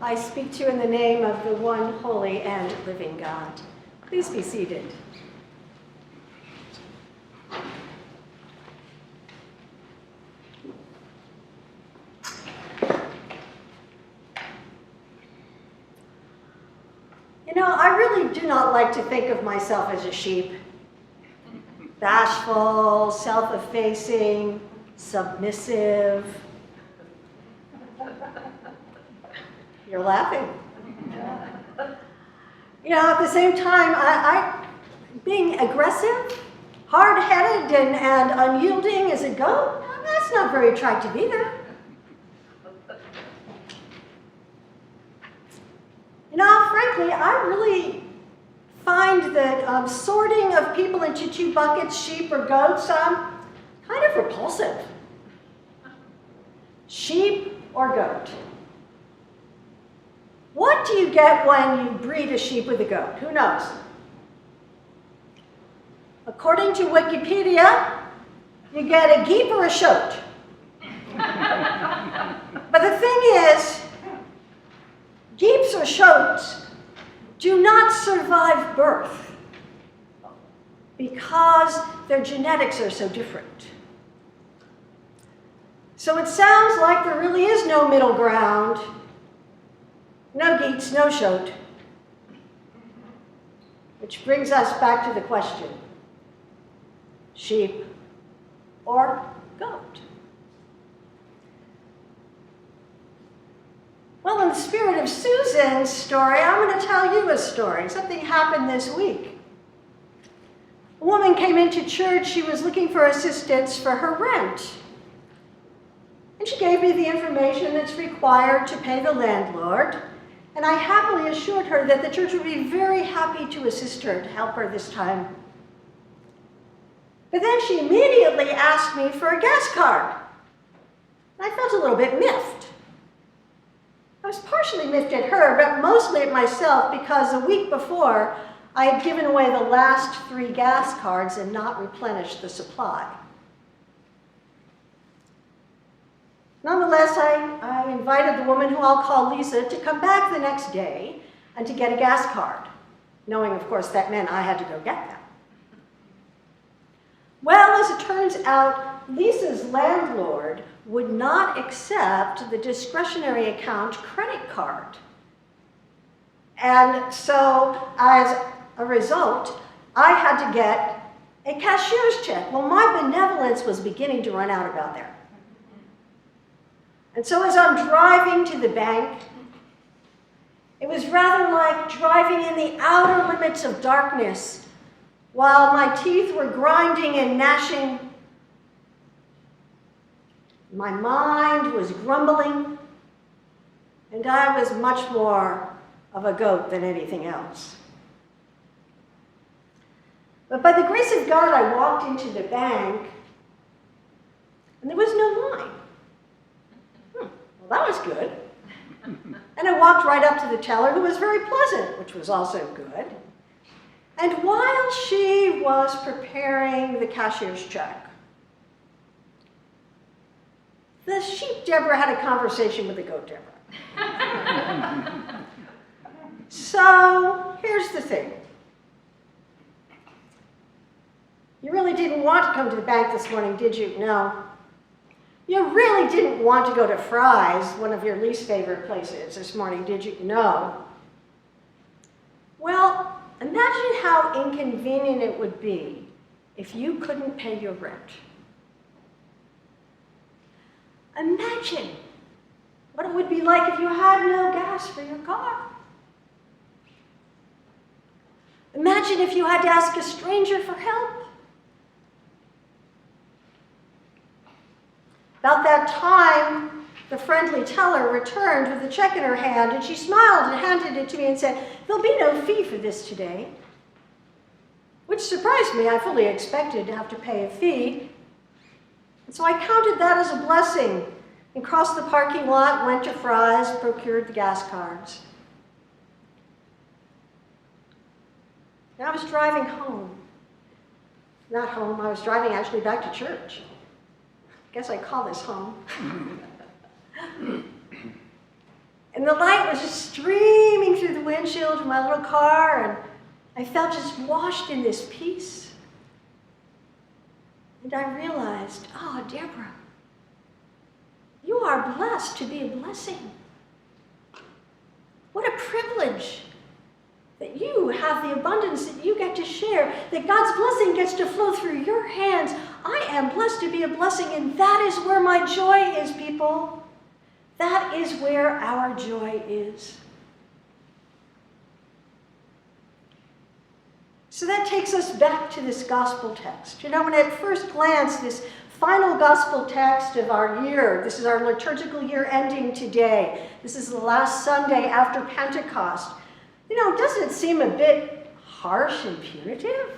I speak to you in the name of the one holy and living God. Please be seated. You know, I really do not like to think of myself as a sheep. Bashful, self-effacing, submissive. You're laughing. You know, at the same time, I being aggressive, hard-headed, and unyielding as a goat, that's not very attractive either. You know, frankly, I really find that sorting of people into two buckets, sheep or goats, kind of repulsive. Sheep or goat? What do you get when you breed a sheep with a goat? Who knows? According to Wikipedia, you get a Geep or a Shoat. But the thing is, Geeps or Shoats do not survive birth because their genetics are so different. So it sounds like there really is no middle ground. No Geeps, no Shoat. Which brings us back to the question, sheep or goat? Well, in the spirit of Susan's story, I'm going to tell you a story. Something happened this week. A woman came into church. She was looking for assistance for her rent. And she gave me the information that's required to pay the landlord. And I happily assured her that the church would be very happy to assist her, to help her this time. But then she immediately asked me for a gas card. I felt a little bit miffed. I was partially miffed at her, but mostly at myself because a week before, I had given away the last 3 gas cards and not replenished the supply. Nonetheless, I invited the woman who I'll call Lisa to come back the next day and to get a gas card, knowing, of course, that meant I had to go get them. Well, as it turns out, Lisa's landlord would not accept the discretionary account credit card. And so, as a result, I had to get a cashier's check. Well, my benevolence was beginning to run out about there. And so as I'm driving to the bank, it was rather like driving in the outer limits of darkness while my teeth were grinding and gnashing. My mind was grumbling, and I was much more of a goat than anything else. But by the grace of God, I walked into the bank, and there was no line. Well, that was good. And I walked right up to the teller, who was very pleasant, which was also good. And while she was preparing the cashier's check, the sheep Debra had a conversation with the goat Debra. So here's the thing. You really didn't want to come to the bank this morning, did you? No. You really didn't want to go to Fry's, one of your least favorite places, this morning, did you? No. Well, imagine how inconvenient it would be if you couldn't pay your rent. Imagine what it would be like if you had no gas for your car. Imagine if you had to ask a stranger for help. About that time, the friendly teller returned with a check in her hand, and she smiled and handed it to me and said, "There'll be no fee for this today," which surprised me. I fully expected to have to pay a fee. And so I counted that as a blessing and crossed the parking lot, went to Fry's, procured the gas cards. And I was driving home. Not home, I was driving actually back to church. I guess I call this home. And And the light was just streaming through the windshield of my little car, and I felt just washed in this peace. And I realized, oh, Debra, you are blessed to be a blessing. What a privilege that you have the abundance that you get to share, that God's blessing gets to flow through your hands. I am blessed to be a blessing, and that is where my joy is, people. That is where our joy is. So that takes us back to this gospel text. You know, when at first glance, this final gospel text of our year, this is our liturgical year ending today. This is the last Sunday after Pentecost. You know, doesn't it seem a bit harsh and punitive?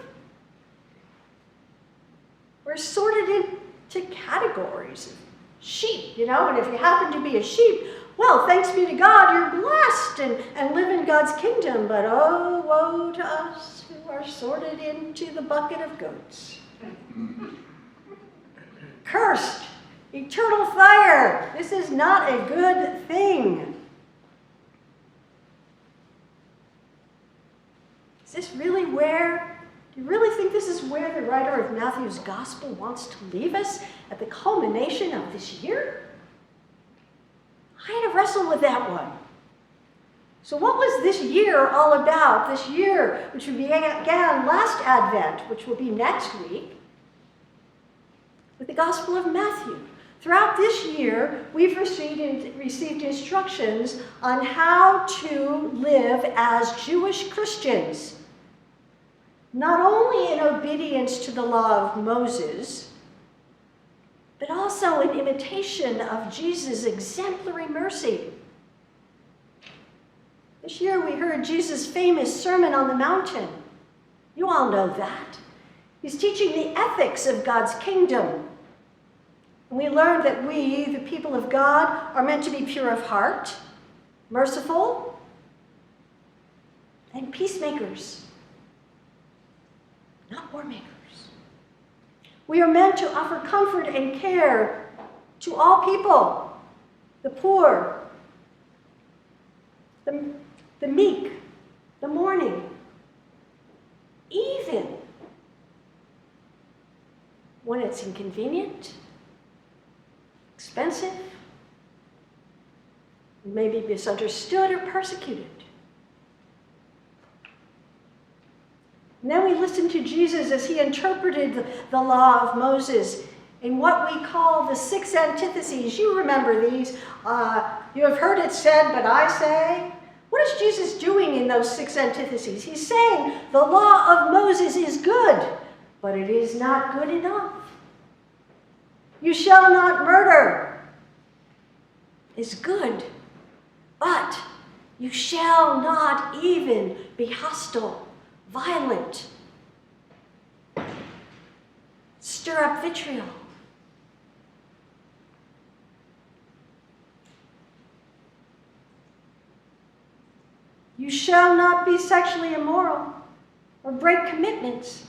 We're sorted into categories of sheep, you know, and if you happen to be a sheep, well, thanks be to God, you're blessed and live in God's kingdom. But oh, woe to us who are sorted into the bucket of goats. Cursed, eternal fire. This is not a good thing. Is this really where, do you really think this is where the writer of Matthew's gospel wants to leave us at the culmination of this year? I had to wrestle with that one. So what was this year all about? This year, which began last Advent, which will be next week, with the Gospel of Matthew. Throughout this year, we've received instructions on how to live as Jewish Christians, not only in obedience to the law of Moses, but also in imitation of Jesus' exemplary mercy. This year we heard Jesus' famous Sermon on the Mountain. You all know that. He's teaching the ethics of God's kingdom. And we learned that we, the people of God, are meant to be pure of heart, merciful, and peacemakers, not war makers. We are meant to offer comfort and care to all people, the poor, the meek, the mourning, even when it's inconvenient, expensive, maybe misunderstood or persecuted. And then we listened to Jesus as he interpreted the law of Moses in what we call the six antitheses. You remember these. You have heard it said, but I say. What is Jesus doing in those six antitheses? He's saying the law of Moses is good, but it is not good enough. You shall not murder is good, but you shall not even be hostile, violent, stir up vitriol. You shall not be sexually immoral or break commitments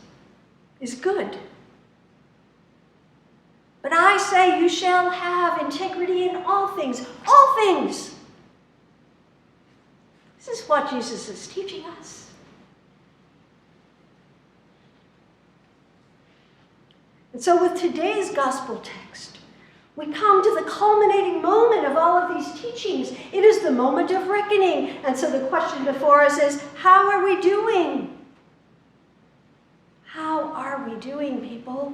is good. But I say you shall have integrity in all things. All things. This is what Jesus is teaching us. And so with today's gospel text, we come to the culminating moment of all of these teachings. It is the moment of reckoning. And so the question before us is, how are we doing? How are we doing, people?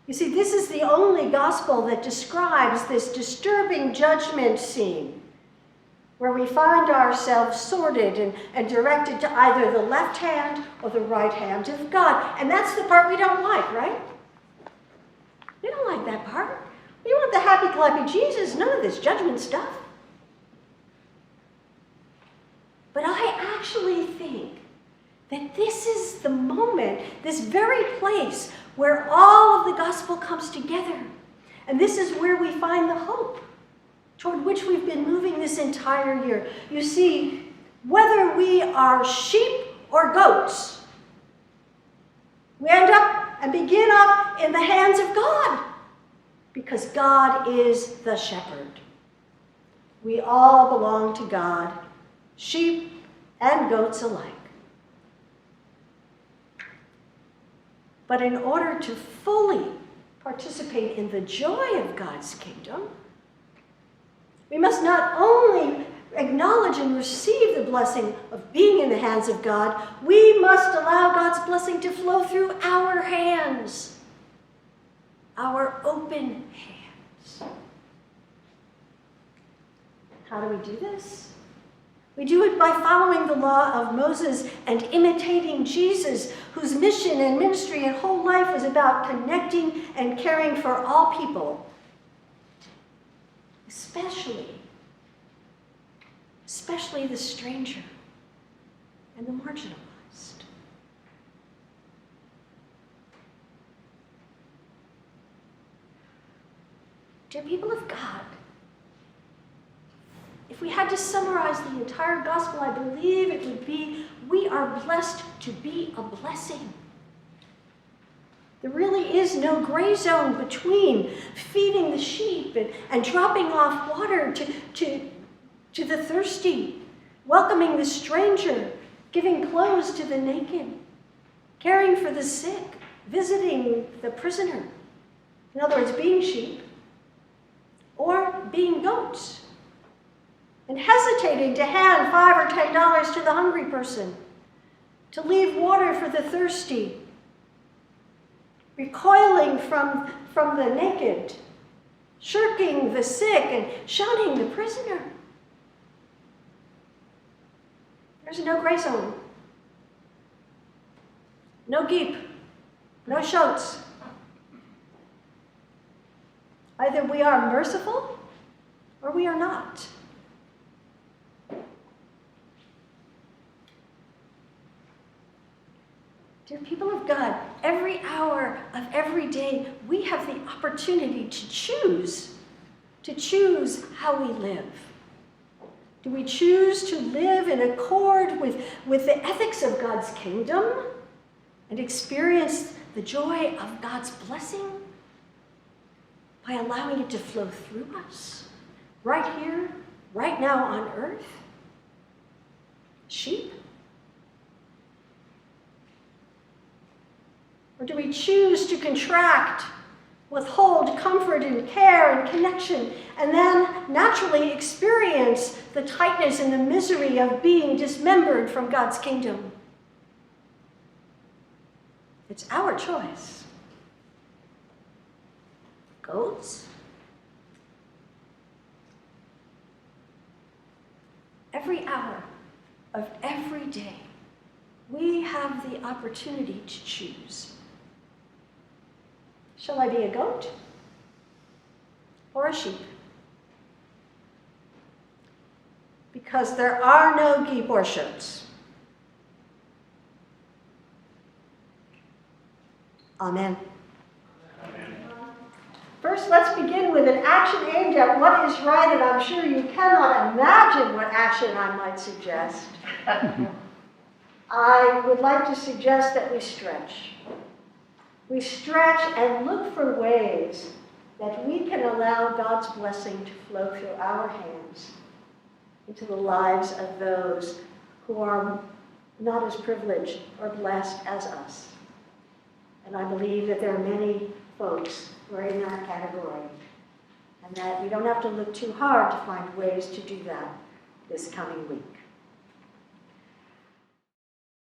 You see, this is the only gospel that describes this disturbing judgment scene where we find ourselves sorted and directed to either the left hand or the right hand of God. And that's the part we don't like, right? We don't like that part. We want the happy-clappy Jesus, none of this judgment stuff. But I actually think that this is the moment, this very place where all of the gospel comes together. And this is where we find the hope toward which we've been moving this entire year. You see, whether we are sheep or goats, we end up and begin up in the hands of God, because God is the shepherd. We all belong to God, sheep and goats alike. But in order to fully participate in the joy of God's kingdom, we must not only acknowledge and receive the blessing of being in the hands of God, we must allow God's blessing to flow through our hands, our open hands. How do we do this? We do it by following the law of Moses and imitating Jesus, whose mission and ministry and whole life was about connecting and caring for all people, especially the stranger and the marginalized. Dear people of God, if we had to summarize the entire gospel, I believe it would be, we are blessed to be a blessing. There really is no gray zone between feeding the sheep and dropping off water to the thirsty, welcoming the stranger, giving clothes to the naked, caring for the sick, visiting the prisoner. In other words, being sheep or being goats, and hesitating to hand $5 or $10 to the hungry person, to leave water for the thirsty, recoiling from the naked, shirking the sick, and shunning the prisoner. There's no gray zone. No Geep. No Shoats. Either we are merciful or we are not. Dear people of God, every hour of every day, we have the opportunity to choose how we live. Do we choose to live in accord with the ethics of God's kingdom and experience the joy of God's blessing by allowing it to flow through us right here, right now on earth? Sheep? Or do we choose to contract, withhold comfort and care and connection, and then naturally experience the tightness and the misery of being dismembered from God's kingdom? It's our choice. Goats? Every hour of every day, we have the opportunity to choose. Shall I be a goat or a sheep? Because there are no Geep or Shoats. Amen. First, let's begin with an action aimed at what is right, and I'm sure you cannot imagine what action I might suggest. I would like to suggest that we stretch. We stretch and look for ways that we can allow God's blessing to flow through our hands into the lives of those who are not as privileged or blessed as us. And I believe that there are many folks who are in that category, and that we don't have to look too hard to find ways to do that this coming week.